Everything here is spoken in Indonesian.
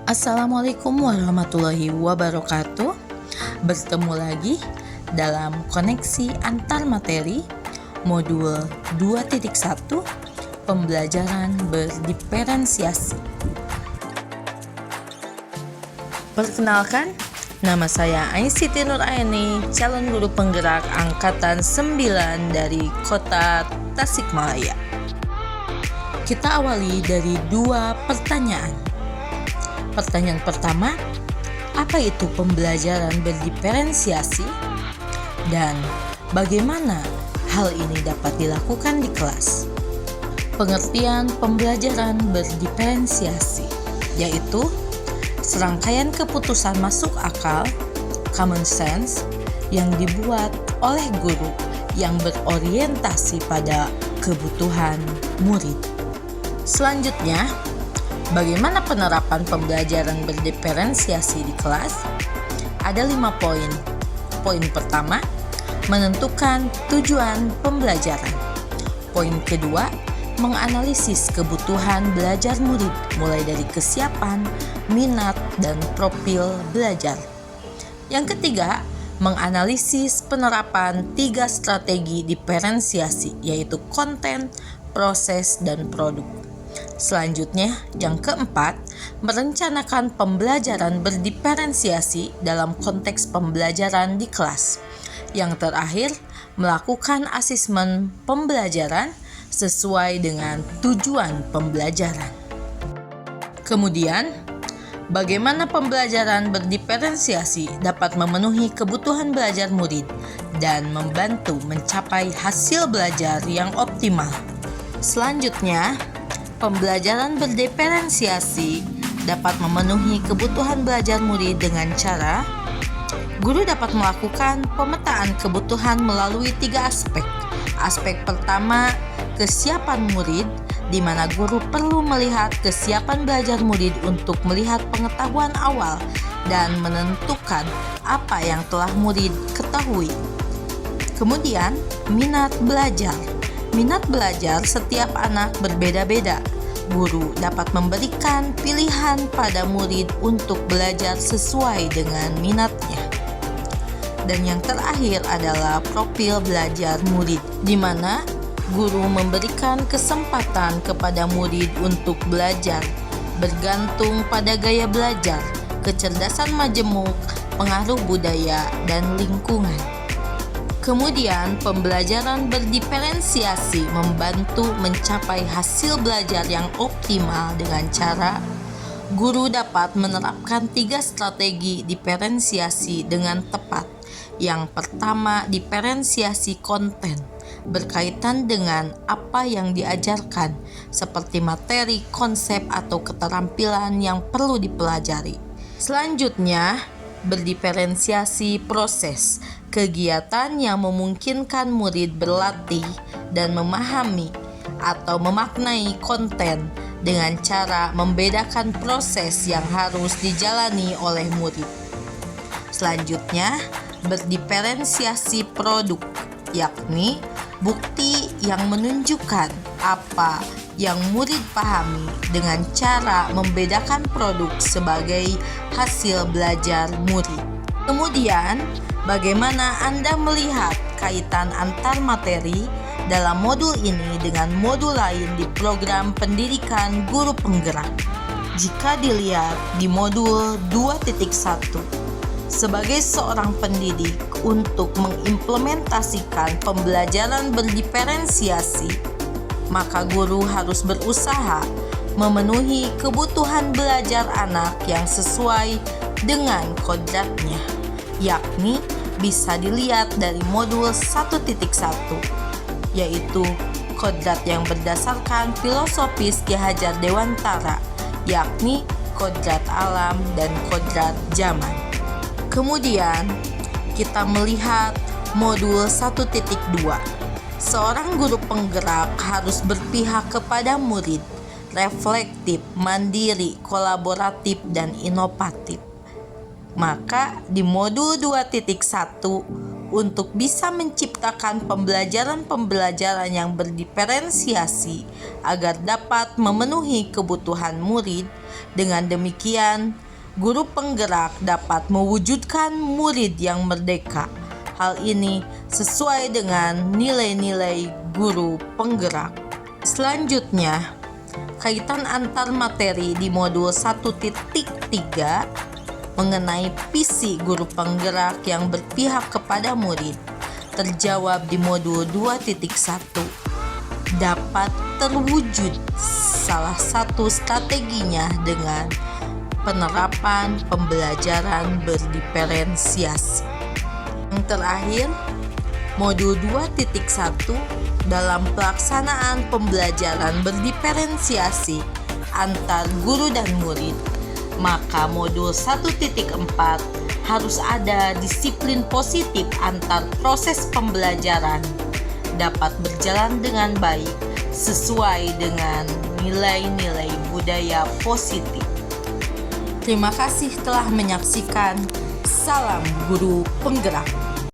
Assalamualaikum warahmatullahi wabarakatuh. Bertemu lagi dalam koneksi antar materi modul 2.1 pembelajaran berdiferensiasi. Perkenalkan, nama saya Aisyiti Nuraini, calon guru penggerak angkatan 9 dari kota Tasikmalaya. Kita awali dari 2 pertanyaan. Pertanyaan pertama, apa itu pembelajaran berdiferensiasi? Dan bagaimana hal ini dapat dilakukan di kelas? Pengertian pembelajaran berdiferensiasi yaitu serangkaian keputusan masuk akal, common sense, yang dibuat oleh guru yang berorientasi pada kebutuhan murid. Selanjutnya, bagaimana penerapan pembelajaran berdiferensiasi di kelas? Ada 5 poin. Poin pertama, menentukan tujuan pembelajaran. Poin kedua, menganalisis kebutuhan belajar murid mulai dari kesiapan, minat, dan profil belajar. Yang ketiga, menganalisis penerapan 3 strategi diferensiasi, yaitu konten, proses, dan produk. Selanjutnya, yang keempat, merencanakan pembelajaran berdiferensiasi dalam konteks pembelajaran di kelas. Yang terakhir, melakukan asesmen pembelajaran sesuai dengan tujuan pembelajaran. Kemudian, bagaimana pembelajaran berdiferensiasi dapat memenuhi kebutuhan belajar murid dan membantu mencapai hasil belajar yang optimal. Selanjutnya, pembelajaran berdiferensiasi dapat memenuhi kebutuhan belajar murid dengan cara guru dapat melakukan pemetaan kebutuhan melalui 3 aspek. Aspek pertama, kesiapan murid, di mana guru perlu melihat kesiapan belajar murid untuk melihat pengetahuan awal dan menentukan apa yang telah murid ketahui. Kemudian, minat belajar. Minat belajar setiap anak berbeda-beda. Guru dapat memberikan pilihan pada murid untuk belajar sesuai dengan minatnya. Dan yang terakhir adalah profil belajar murid, di mana guru memberikan kesempatan kepada murid untuk belajar bergantung pada gaya belajar, kecerdasan majemuk, pengaruh budaya, dan lingkungan. Kemudian, pembelajaran berdiferensiasi membantu mencapai hasil belajar yang optimal dengan cara guru dapat menerapkan 3 strategi diferensiasi dengan tepat. Yang pertama, diferensiasi konten, berkaitan dengan apa yang diajarkan, seperti materi, konsep, atau keterampilan yang perlu dipelajari. Selanjutnya, berdiferensiasi proses, kegiatan yang memungkinkan murid berlatih dan memahami atau memaknai konten dengan cara membedakan proses yang harus dijalani oleh murid. Selanjutnya, berdiferensiasi produk, yakni bukti yang menunjukkan apa yang murid pahami dengan cara membedakan produk sebagai hasil belajar murid. Kemudian, bagaimana Anda melihat kaitan antar materi dalam modul ini dengan modul lain di program pendidikan guru penggerak? Jika dilihat di modul 2.1, sebagai seorang pendidik untuk mengimplementasikan pembelajaran berdiferensiasi, maka guru harus berusaha memenuhi kebutuhan belajar anak yang sesuai dengan kodratnya, yakni bisa dilihat dari modul 1.1, yaitu kodrat yang berdasarkan filosofis Ki Hajar Dewantara, yakni kodrat alam dan kodrat zaman. Kemudian, kita melihat modul 1.2. Seorang guru penggerak harus berpihak kepada murid reflektif, mandiri, kolaboratif, dan inovatif. Maka di modul 2.1 untuk bisa menciptakan pembelajaran-pembelajaran yang berdiferensiasi agar dapat memenuhi kebutuhan murid. Dengan demikian, guru penggerak dapat mewujudkan murid yang merdeka. Hal ini sesuai dengan nilai-nilai guru penggerak. Selanjutnya, kaitan antar materi di modul 1.3 mengenai visi guru penggerak yang berpihak kepada murid terjawab di modul 2.1. Dapat terwujud salah satu strateginya dengan penerapan pembelajaran berdiferensiasi. Yang terakhir, modul 2.1 dalam pelaksanaan pembelajaran berdiferensiasi antar guru dan murid, maka modul 1.4 harus ada disiplin positif antar proses pembelajaran dapat berjalan dengan baik sesuai dengan nilai-nilai budaya positif. Terima kasih telah menyaksikan. Salam Guru Penggerak.